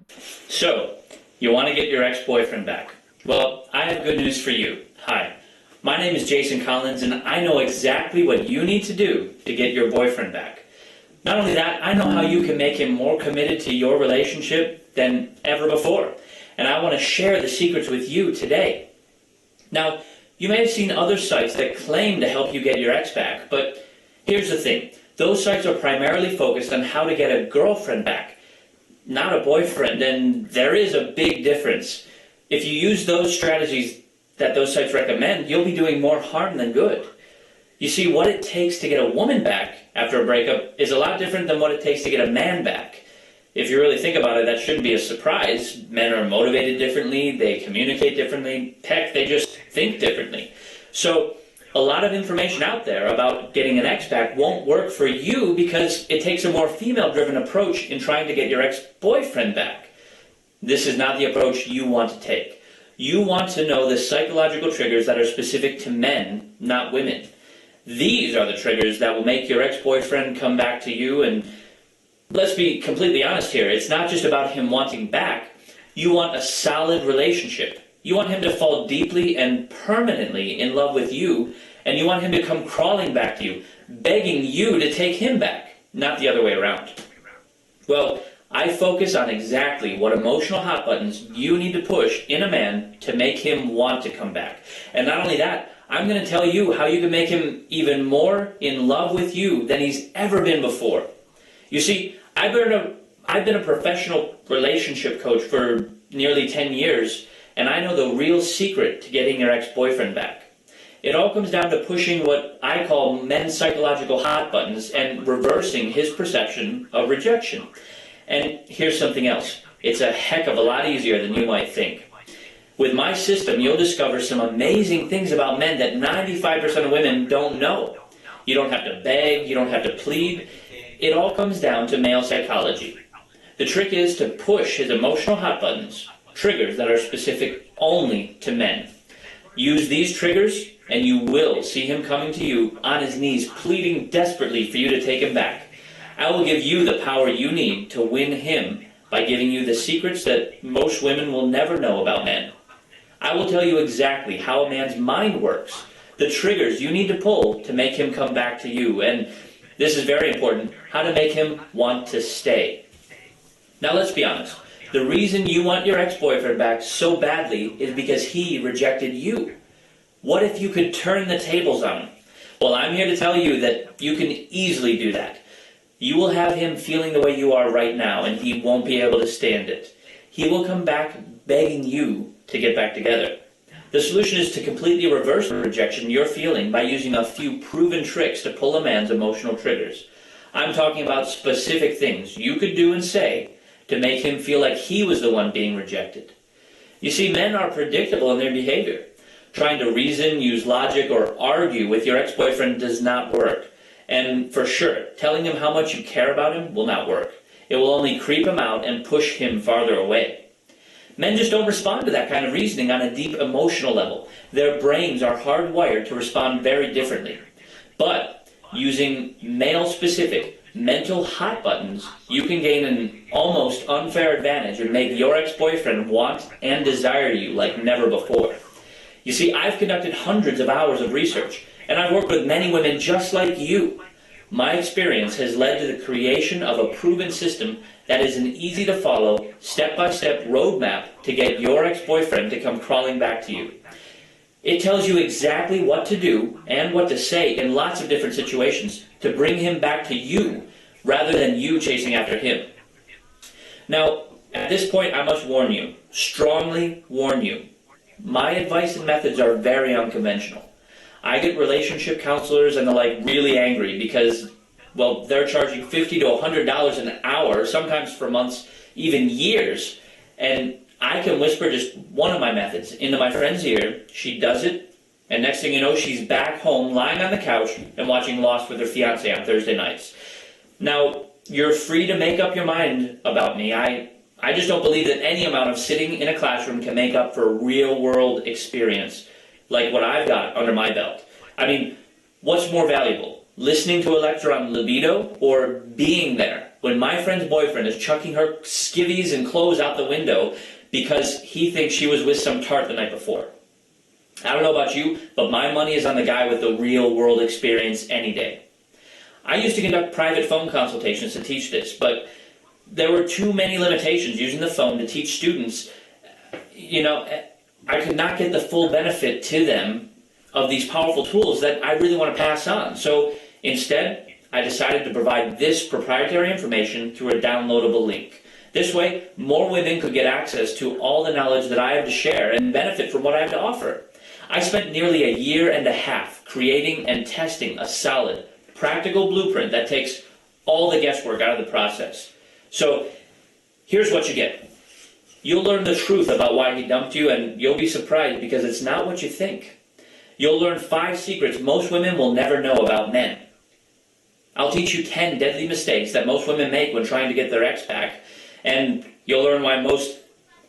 So, you want to get your ex-boyfriend back? Well, I have good news for you. Hi, my name is Jason Collins, and I know exactly what you need to do to get your boyfriend back. Not only that, I know how you can make him more committed to your relationship than ever before. And I want to share the secrets with you today. Now, you may have seen other sites that claim to help you get your ex back, but here's the thing. Those sites are primarily focused on how to get a girlfriend back, not a boyfriend, and there is a big difference. If you use those strategies that those sites recommend, you'll be doing more harm than good. You see, what it takes to get a woman back after a breakup is a lot different than what it takes to get a man back. If you really think about it, that shouldn't be a surprise. Men are motivated differently, they communicate differently, heck, they just think differently. So, a lot of information out there about getting an ex back won't work for you because it takes a more female-driven approach in trying to get your ex-boyfriend back. This is not the approach you want to take. You want to know the psychological triggers that are specific to men, not women. These are the triggers that will make your ex-boyfriend come back to you, and let's be completely honest here, it's not just about him wanting back. You want a solid relationship. You want him to fall deeply and permanently in love with you, and you want him to come crawling back to you, begging you to take him back, not the other way around. Well, I focus on exactly what emotional hot buttons you need to push in a man to make him want to come back. And not only that, I'm going to tell you how you can make him even more in love with you than he's ever been before. You see, I've been a professional relationship coach for nearly 10 years, and I know the real secret to getting your ex-boyfriend back. It all comes down to pushing what I call men's psychological hot buttons and reversing his perception of rejection. And here's something else. It's a heck of a lot easier than you might think. With my system, you'll discover some amazing things about men that 95% of women don't know. You don't have to beg, you don't have to plead. It all comes down to male psychology. The trick is to push his emotional hot buttons, triggers that are specific only to men. Use these triggers, and you will see him coming to you on his knees, pleading desperately for you to take him back. I will give you the power you need to win him by giving you the secrets that most women will never know about men. I will tell you exactly how a man's mind works, the triggers you need to pull to make him come back to you, and this is very important, how to make him want to stay. Now let's be honest. The reason you want your ex-boyfriend back so badly is because he rejected you. What if you could turn the tables on him? Well, I'm here to tell you that you can easily do that. You will have him feeling the way you are right now, and he won't be able to stand it. He will come back begging you to get back together. The solution is to completely reverse the rejection you're feeling by using a few proven tricks to pull a man's emotional triggers. I'm talking about specific things you could do and say to make him feel like he was the one being rejected. You see, men are predictable in their behavior. Trying to reason, use logic, or argue with your ex-boyfriend does not work. And for sure, telling him how much you care about him will not work. It will only creep him out and push him farther away. Men just don't respond to that kind of reasoning on a deep emotional level. Their brains are hardwired to respond very differently. But using male-specific mental hot buttons, you can gain an almost unfair advantage and make your ex-boyfriend want and desire you like never before. You see, I've conducted hundreds of hours of research, and I've worked with many women just like you. My experience has led to the creation of a proven system that is an easy-to-follow, step-by-step roadmap to get your ex-boyfriend to come crawling back to you. It tells you exactly what to do and what to say in lots of different situations to bring him back to you rather than you chasing after him. Now, at this point, I must warn you, strongly warn you, my advice and methods are very unconventional. I get relationship counselors and the like really angry because, well, they're charging $50 to $100 an hour, sometimes for months, even years, and I can whisper just one of my methods into my friend's ear, she does it, and next thing you know, she's back home lying on the couch and watching Lost with her fiance on Thursday nights. Now, you're free to make up your mind about me. I just don't believe that any amount of sitting in a classroom can make up for real-world experience like what I've got under my belt. I mean, what's more valuable, listening to a lecture on libido or being there when my friend's boyfriend is chucking her skivvies and clothes out the window because he thinks she was with some tart the night before. I don't know about you, but my money is on the guy with the real world experience any day. I used to conduct private phone consultations to teach this, but there were too many limitations using the phone to teach students. I could not get the full benefit to them of these powerful tools that I really want to pass on. So instead, I decided to provide this proprietary information through a downloadable link. This way, more women could get access to all the knowledge that I have to share and benefit from what I have to offer. I spent nearly a year and a half creating and testing a solid, practical blueprint that takes all the guesswork out of the process. So here's what you get. You'll learn the truth about why he dumped you, and you'll be surprised because it's not what you think. You'll learn 5 secrets most women will never know about men. I'll teach you 10 deadly mistakes that most women make when trying to get their ex back, and you'll learn why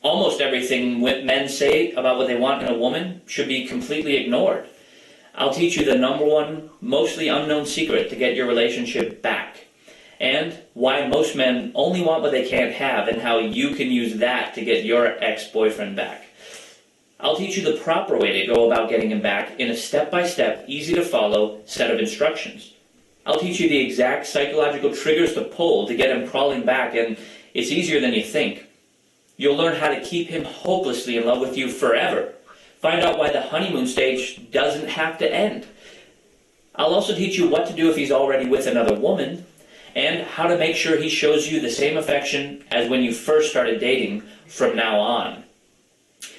almost everything men say about what they want in a woman should be completely ignored. I'll teach you the #1, mostly unknown secret to get your relationship back, and why most men only want what they can't have, and how you can use that to get your ex-boyfriend back. I'll teach you the proper way to go about getting him back in a step-by-step, easy-to-follow set of instructions. I'll teach you the exact psychological triggers to pull to get him crawling back, and it's easier than you think. You'll learn how to keep him hopelessly in love with you forever. Find out why the honeymoon stage doesn't have to end. I'll also teach you what to do if he's already with another woman, and how to make sure he shows you the same affection as when you first started dating from now on.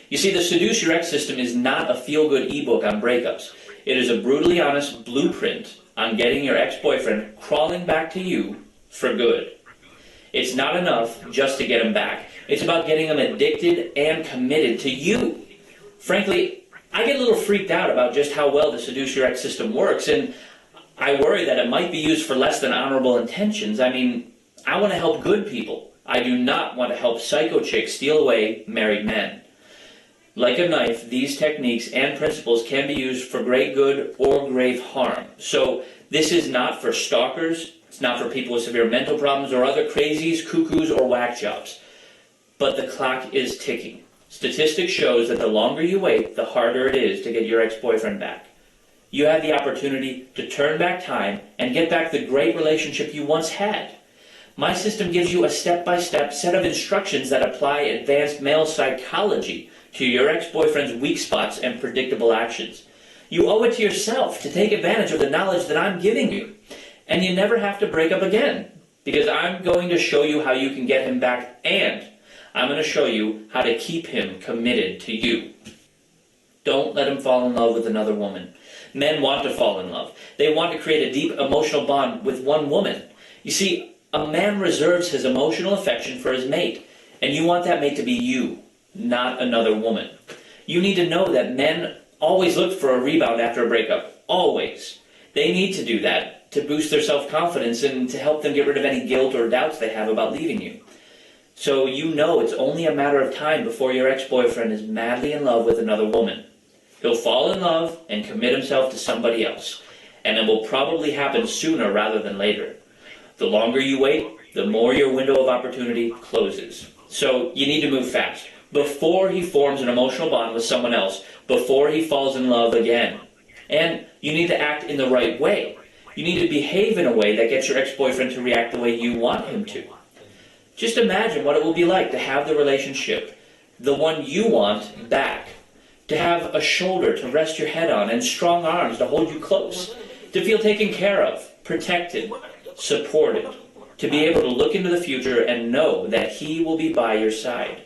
You see, the Seduce Your Ex system is not a feel-good ebook on breakups. It is a brutally honest blueprint on getting your ex-boyfriend crawling back to you for good. It's not enough just to get him back. It's about getting him addicted and committed to you. Frankly, I get a little freaked out about just how well the Seduce Your Ex system works, and I worry that it might be used for less than honorable intentions. I mean, I want to help good people. I do not want to help psycho chicks steal away married men. Like a knife, these techniques and principles can be used for great good or grave harm. So this is not for stalkers, it's not for people with severe mental problems or other crazies, cuckoos, or whack jobs. But the clock is ticking. Statistics shows that the longer you wait, the harder it is to get your ex-boyfriend back. You have the opportunity to turn back time and get back the great relationship you once had. My system gives you a step-by-step set of instructions that apply advanced male psychology to your ex-boyfriend's weak spots and predictable actions. You owe it to yourself to take advantage of the knowledge that I'm giving you. And you never have to break up again, because I'm going to show you how you can get him back, and I'm going to show you how to keep him committed to you. Don't let him fall in love with another woman. Men want to fall in love. They want to create a deep emotional bond with one woman. You see, a man reserves his emotional affection for his mate, and you want that mate to be you, not another woman. You need to know that men always look for a rebound after a breakup. Always. They need to do that to boost their self-confidence and to help them get rid of any guilt or doubts they have about leaving you. So you know it's only a matter of time before your ex-boyfriend is madly in love with another woman. He'll fall in love and commit himself to somebody else, and it will probably happen sooner rather than later. The longer you wait, the more your window of opportunity closes. So you need to move fast, before he forms an emotional bond with someone else, before he falls in love again. And you need to act in the right way. You need to behave in a way that gets your ex-boyfriend to react the way you want him to. Just imagine what it will be like to have the relationship, the one you want, back. To have a shoulder to rest your head on and strong arms to hold you close. To feel taken care of, protected, supported. To be able to look into the future and know that he will be by your side.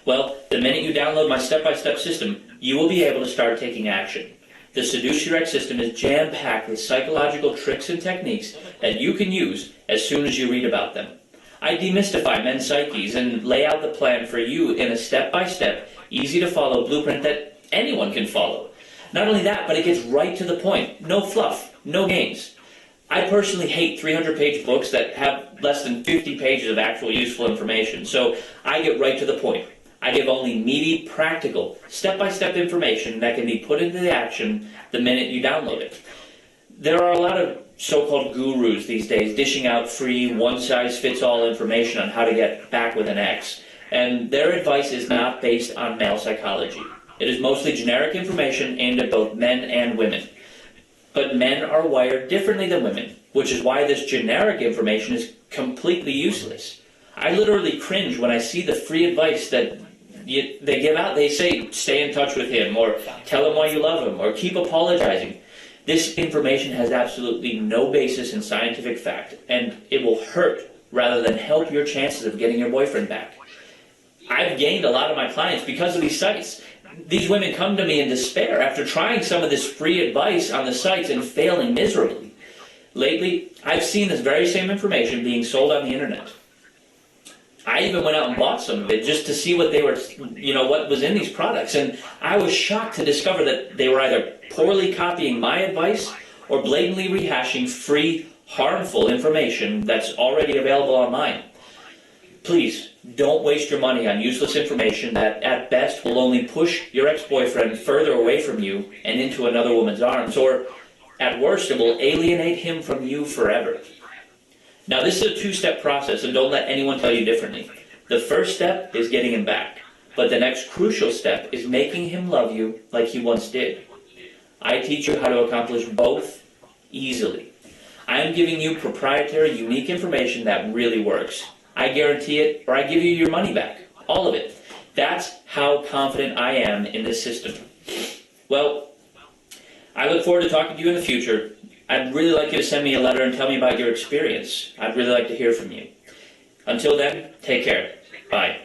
Well, the minute you download my step-by-step system, you will be able to start taking action. The Seduce Your Ex system is jam-packed with psychological tricks and techniques that you can use as soon as you read about them. I demystify men's psyches and lay out the plan for you in a step-by-step, easy-to-follow blueprint that anyone can follow. Not only that, but it gets right to the point. No fluff, no games. I personally hate 300-page books that have less than 50 pages of actual useful information, so I get right to the point. I give only meaty, practical, step-by-step information that can be put into action the minute you download it. There are a lot of so-called gurus these days dishing out free one-size-fits-all information on how to get back with an ex. And their advice is not based on male psychology. It is mostly generic information aimed at both men and women. But men are wired differently than women, which is why this generic information is completely useless. I literally cringe when I see the free advice that they give out. They say, stay in touch with him, or tell him why you love him, or keep apologizing. This information has absolutely no basis in scientific fact, and it will hurt rather than help your chances of getting your boyfriend back. I've gained a lot of my clients because of these sites. These women come to me in despair after trying some of this free advice on the sites and failing miserably. Lately, I've seen this very same information being sold on the internet. I even went out and bought some of it just to see what they were, what was in these products. And I was shocked to discover that they were either poorly copying my advice or blatantly rehashing free, harmful information that's already available online. Please, don't waste your money on useless information that at best will only push your ex-boyfriend further away from you and into another woman's arms, or at worst it will alienate him from you forever. Now this is a two-step process, and don't let anyone tell you differently. The first step is getting him back, but the next crucial step is making him love you like he once did. I teach you how to accomplish both easily. I am giving you proprietary, unique information that really works. I guarantee it, or I give you your money back. All of it. That's how confident I am in this system. Well, I look forward to talking to you in the future. I'd really like you to send me a letter and tell me about your experience. I'd really like to hear from you. Until then, take care. Bye.